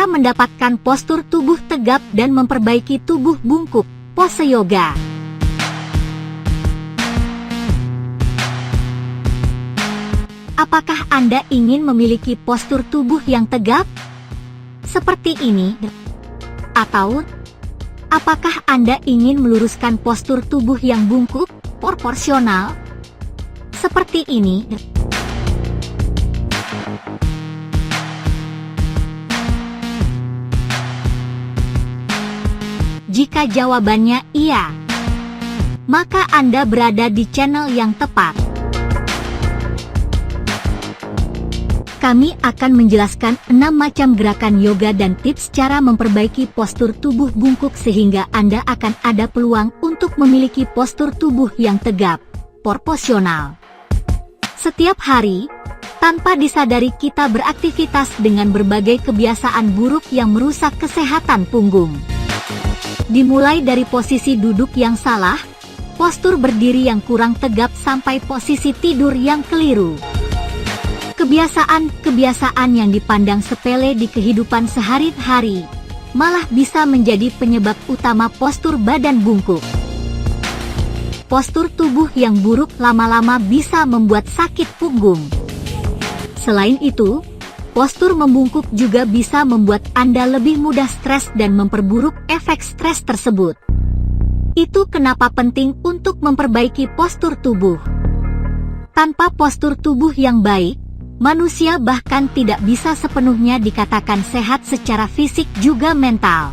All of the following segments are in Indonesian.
Cara mendapatkan postur tubuh tegap dan memperbaiki tubuh bungkuk, pose yoga. Apakah Anda ingin memiliki postur tubuh yang tegap? Seperti ini. Atau, apakah Anda ingin meluruskan postur tubuh yang bungkuk, proporsional? Seperti ini. Jika jawabannya iya, maka Anda berada di channel yang tepat. Kami akan menjelaskan 6 macam gerakan yoga dan tips cara memperbaiki postur tubuh bungkuk sehingga Anda akan ada peluang untuk memiliki postur tubuh yang tegap, proporsional. Setiap hari, tanpa disadari kita beraktivitas dengan berbagai kebiasaan buruk yang merusak kesehatan punggung. Dimulai dari posisi duduk yang salah, postur berdiri yang kurang tegap sampai posisi tidur yang keliru. Kebiasaan-kebiasaan yang dipandang sepele di kehidupan sehari-hari, malah bisa menjadi penyebab utama postur badan bungkuk. Postur tubuh yang buruk lama-lama bisa membuat sakit punggung. Selain itu, postur membungkuk juga bisa membuat Anda lebih mudah stres dan memperburuk efek stres tersebut. Itu kenapa penting untuk memperbaiki postur tubuh. Tanpa postur tubuh yang baik, manusia bahkan tidak bisa sepenuhnya dikatakan sehat secara fisik juga mental.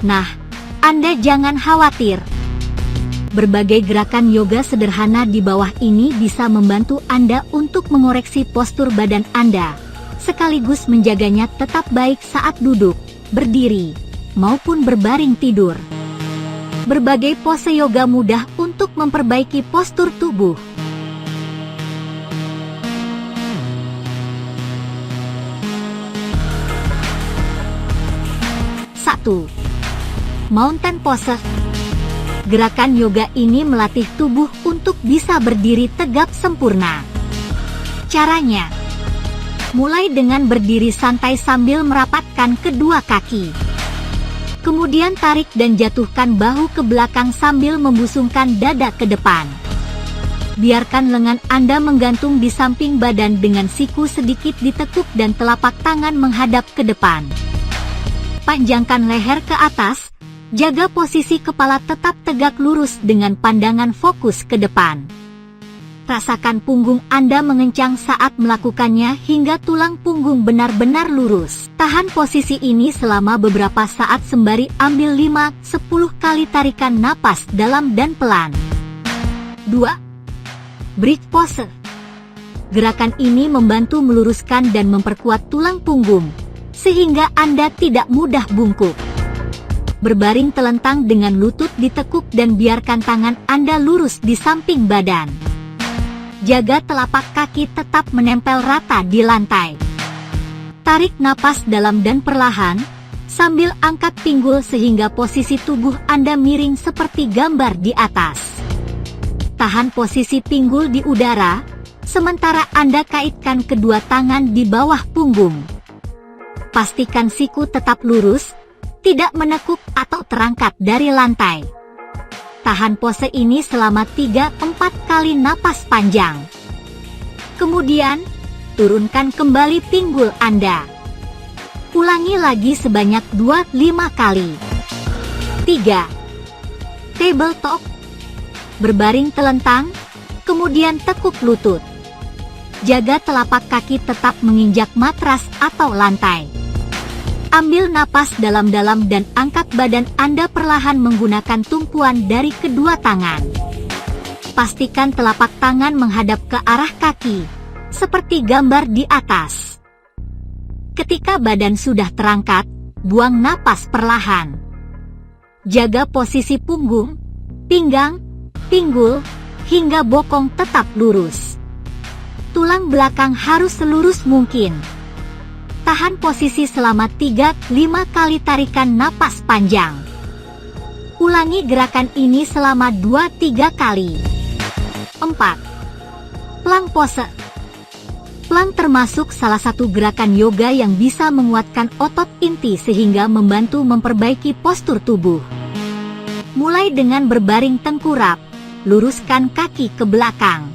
Nah, Anda jangan khawatir. Berbagai gerakan yoga sederhana di bawah ini bisa membantu Anda untuk mengoreksi postur badan Anda, sekaligus menjaganya tetap baik saat duduk, berdiri, maupun berbaring tidur. Berbagai pose yoga mudah untuk memperbaiki postur tubuh. Satu, Mountain Pose. Gerakan yoga ini melatih tubuh untuk bisa berdiri tegap sempurna. Caranya, mulai dengan berdiri santai sambil merapatkan kedua kaki. Kemudian tarik dan jatuhkan bahu ke belakang sambil membusungkan dada ke depan. Biarkan lengan Anda menggantung di samping badan dengan siku sedikit ditekuk dan telapak tangan menghadap ke depan. Panjangkan leher ke atas. Jaga posisi kepala tetap tegak lurus dengan pandangan fokus ke depan. Rasakan punggung Anda mengencang saat melakukannya hingga tulang punggung benar-benar lurus. Tahan posisi ini selama beberapa saat sembari ambil 5-10 kali tarikan napas dalam dan pelan. 2. Bridge Pose. Gerakan ini membantu meluruskan dan memperkuat tulang punggung, sehingga Anda tidak mudah bungkuk. Berbaring telentang dengan lutut ditekuk dan biarkan tangan Anda lurus di samping badan. Jaga telapak kaki tetap menempel rata di lantai. Tarik napas dalam dan perlahan, sambil angkat pinggul sehingga posisi tubuh Anda miring seperti gambar di atas. Tahan posisi pinggul di udara, sementara Anda kaitkan kedua tangan di bawah punggung. Pastikan siku tetap lurus, tidak menekuk atau terangkat dari lantai. Tahan pose ini selama 3-4 kali napas panjang. Kemudian, turunkan kembali pinggul Anda. Ulangi lagi sebanyak 2-5 kali. 3. Tabletop. Berbaring telentang, kemudian tekuk lutut. Jaga telapak kaki tetap menginjak matras atau lantai. Ambil napas dalam-dalam dan angkat badan Anda perlahan menggunakan tumpuan dari kedua tangan. Pastikan telapak tangan menghadap ke arah kaki, seperti gambar di atas. Ketika badan sudah terangkat, buang napas perlahan. Jaga posisi punggung, pinggang, pinggul, hingga bokong tetap lurus. Tulang belakang harus selurus mungkin. Tahan posisi selama 3-5 kali tarikan napas panjang. Ulangi gerakan ini selama 2-3 kali. 4. Plank Pose. Plank termasuk salah satu gerakan yoga yang bisa menguatkan otot inti sehingga membantu memperbaiki postur tubuh. Mulai dengan berbaring tengkurap, luruskan kaki ke belakang.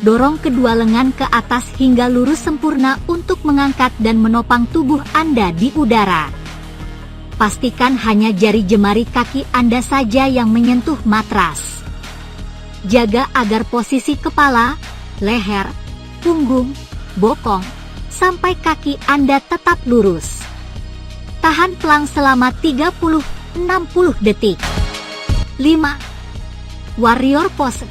Dorong kedua lengan ke atas hingga lurus sempurna untuk mengangkat dan menopang tubuh Anda di udara. Pastikan hanya jari jemari kaki Anda saja yang menyentuh matras. Jaga agar posisi kepala, leher, punggung, bokong, sampai kaki Anda tetap lurus. Tahan plank selama 30-60 detik. 5. Warrior Pose.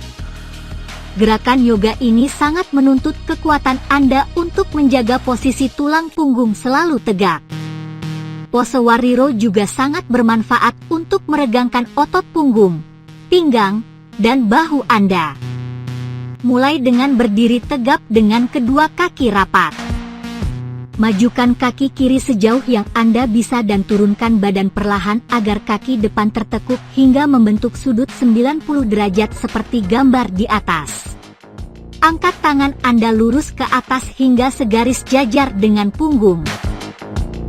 Gerakan yoga ini sangat menuntut kekuatan Anda untuk menjaga posisi tulang punggung selalu tegak. Pose warrior juga sangat bermanfaat untuk meregangkan otot punggung, pinggang, dan bahu Anda. Mulai dengan berdiri tegap dengan kedua kaki rapat. Majukan kaki kiri sejauh yang Anda bisa dan turunkan badan perlahan agar kaki depan tertekuk hingga membentuk sudut 90 derajat seperti gambar di atas. Angkat tangan Anda lurus ke atas hingga segaris jajar dengan punggung.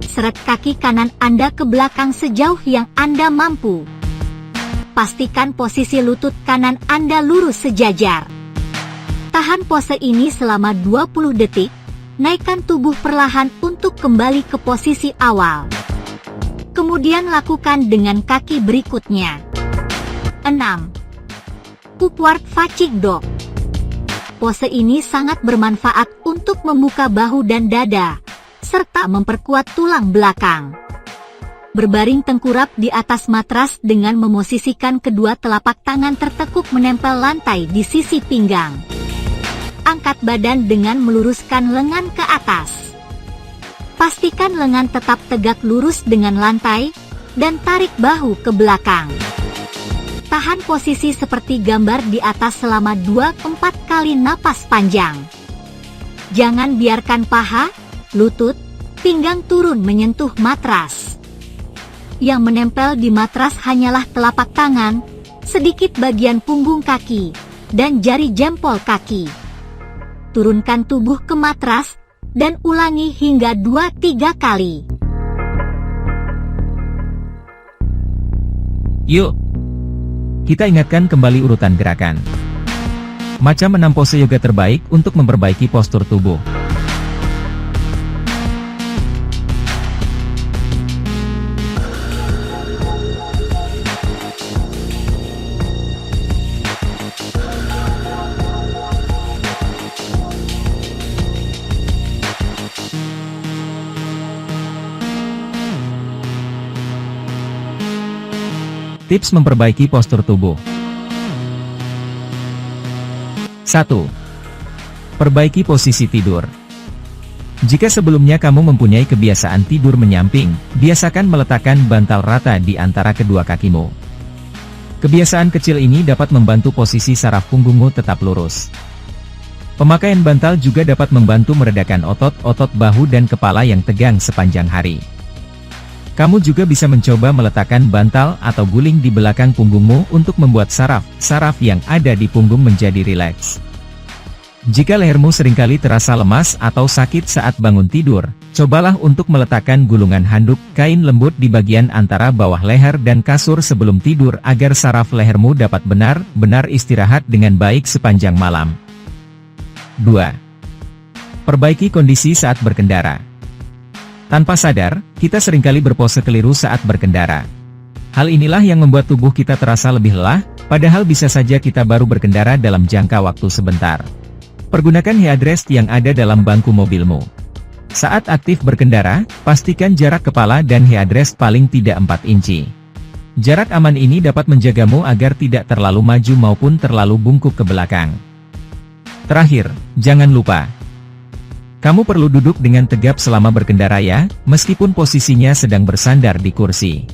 Seret kaki kanan Anda ke belakang sejauh yang Anda mampu. Pastikan posisi lutut kanan Anda lurus sejajar. Tahan pose ini selama 20 detik, naikkan tubuh perlahan untuk kembali ke posisi awal. Kemudian lakukan dengan kaki berikutnya. 6. Upward Facing Dog. Pose ini sangat bermanfaat untuk membuka bahu dan dada, serta memperkuat tulang belakang. Berbaring tengkurap di atas matras dengan memosisikan kedua telapak tangan tertekuk menempel lantai di sisi pinggang. Angkat badan dengan meluruskan lengan ke atas. Pastikan lengan tetap tegak lurus dengan lantai, dan tarik bahu ke belakang. Tahan posisi seperti gambar di atas selama 2-4 kali napas panjang. Jangan biarkan paha, lutut, pinggang turun menyentuh matras. Yang menempel di matras hanyalah telapak tangan, sedikit bagian punggung kaki, dan jari jempol kaki. Turunkan tubuh ke matras, dan ulangi hingga 2-3 kali. Yuk, kita ingatkan kembali urutan gerakan. Macam 6 pose yoga terbaik untuk memperbaiki postur tubuh. Tips memperbaiki postur tubuh. 1. Perbaiki posisi tidur. Jika sebelumnya kamu mempunyai kebiasaan tidur menyamping, biasakan meletakkan bantal rata di antara kedua kakimu. Kebiasaan kecil ini dapat membantu posisi saraf punggungmu tetap lurus. Pemakaian bantal juga dapat membantu meredakan otot-otot bahu dan kepala yang tegang sepanjang hari. Kamu juga bisa mencoba meletakkan bantal atau guling di belakang punggungmu untuk membuat saraf yang ada di punggung menjadi rileks. Jika lehermu seringkali terasa lemas atau sakit saat bangun tidur, cobalah untuk meletakkan gulungan handuk kain lembut di bagian antara bawah leher dan kasur sebelum tidur agar saraf lehermu dapat benar-benar istirahat dengan baik sepanjang malam. 2. Perbaiki kondisi saat berkendara. Tanpa sadar, kita seringkali berpose keliru saat berkendara. Hal inilah yang membuat tubuh kita terasa lebih lelah, padahal bisa saja kita baru berkendara dalam jangka waktu sebentar. Pergunakan headrest yang ada dalam bangku mobilmu. Saat aktif berkendara, pastikan jarak kepala dan headrest paling tidak 4 inci. Jarak aman ini dapat menjagamu agar tidak terlalu maju maupun terlalu bungkuk ke belakang. Terakhir, jangan lupa, kamu perlu duduk dengan tegap selama berkendara ya, meskipun posisinya sedang bersandar di kursi.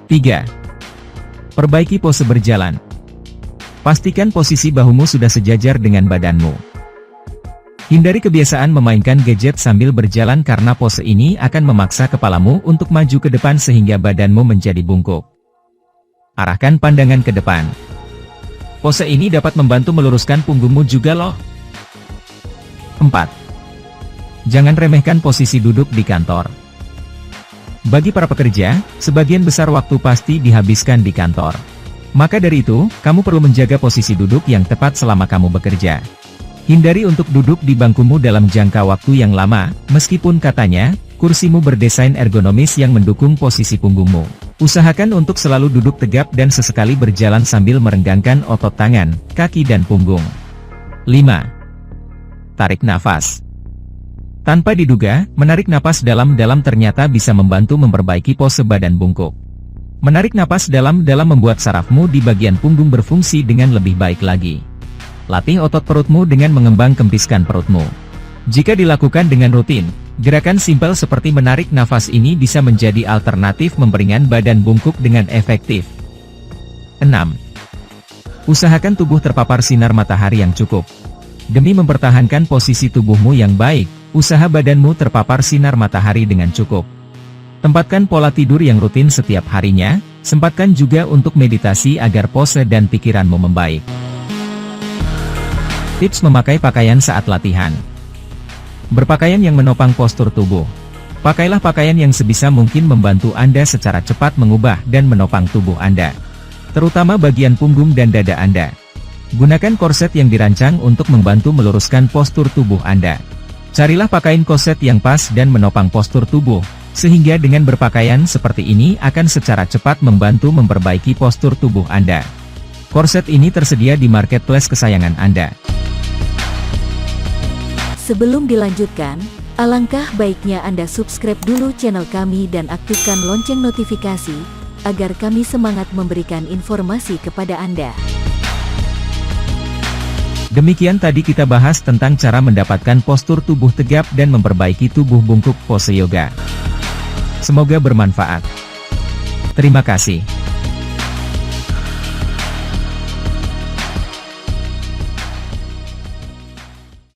3. Perbaiki pose berjalan. Pastikan posisi bahumu sudah sejajar dengan badanmu. Hindari kebiasaan memainkan gadget sambil berjalan karena pose ini akan memaksa kepalamu untuk maju ke depan sehingga badanmu menjadi bungkuk. Arahkan pandangan ke depan. Pose ini dapat membantu meluruskan punggungmu juga loh. 4. 4. Jangan remehkan posisi duduk di kantor. Bagi para pekerja, sebagian besar waktu pasti dihabiskan di kantor. Maka dari itu, kamu perlu menjaga posisi duduk yang tepat selama kamu bekerja. Hindari untuk duduk di bangkumu dalam jangka waktu yang lama, meskipun katanya, kursimu berdesain ergonomis yang mendukung posisi punggungmu. Usahakan untuk selalu duduk tegap dan sesekali berjalan sambil merenggangkan otot tangan, kaki dan punggung. 5. Tarik nafas. Tanpa diduga, menarik napas dalam-dalam ternyata bisa membantu memperbaiki pose badan bungkuk. Menarik napas dalam-dalam membuat sarafmu di bagian punggung berfungsi dengan lebih baik lagi. Latih otot perutmu dengan mengembang kempiskan perutmu. Jika dilakukan dengan rutin, gerakan simpel seperti menarik nafas ini bisa menjadi alternatif memperingan badan bungkuk dengan efektif. 6. Usahakan tubuh terpapar sinar matahari yang cukup. Demi mempertahankan posisi tubuhmu yang baik, usaha badanmu terpapar sinar matahari dengan cukup. Tempatkan pola tidur yang rutin setiap harinya, sempatkan juga untuk meditasi agar pose dan pikiranmu membaik. Tips memakai pakaian saat latihan. Berpakaian yang menopang postur tubuh. Pakailah pakaian yang sebisa mungkin membantu Anda secara cepat mengubah dan menopang tubuh Anda, terutama bagian punggung dan dada Anda. Gunakan korset yang dirancang untuk membantu meluruskan postur tubuh Anda. Carilah pakaian korset yang pas dan menopang postur tubuh, sehingga dengan berpakaian seperti ini akan secara cepat membantu memperbaiki postur tubuh Anda. Korset ini tersedia di marketplace kesayangan Anda. Sebelum dilanjutkan, alangkah baiknya Anda subscribe dulu channel kami dan aktifkan lonceng notifikasi, agar kami semangat memberikan informasi kepada Anda. Demikian tadi kita bahas tentang cara mendapatkan postur tubuh tegap dan memperbaiki tubuh bungkuk pose yoga. Semoga bermanfaat. Terima kasih.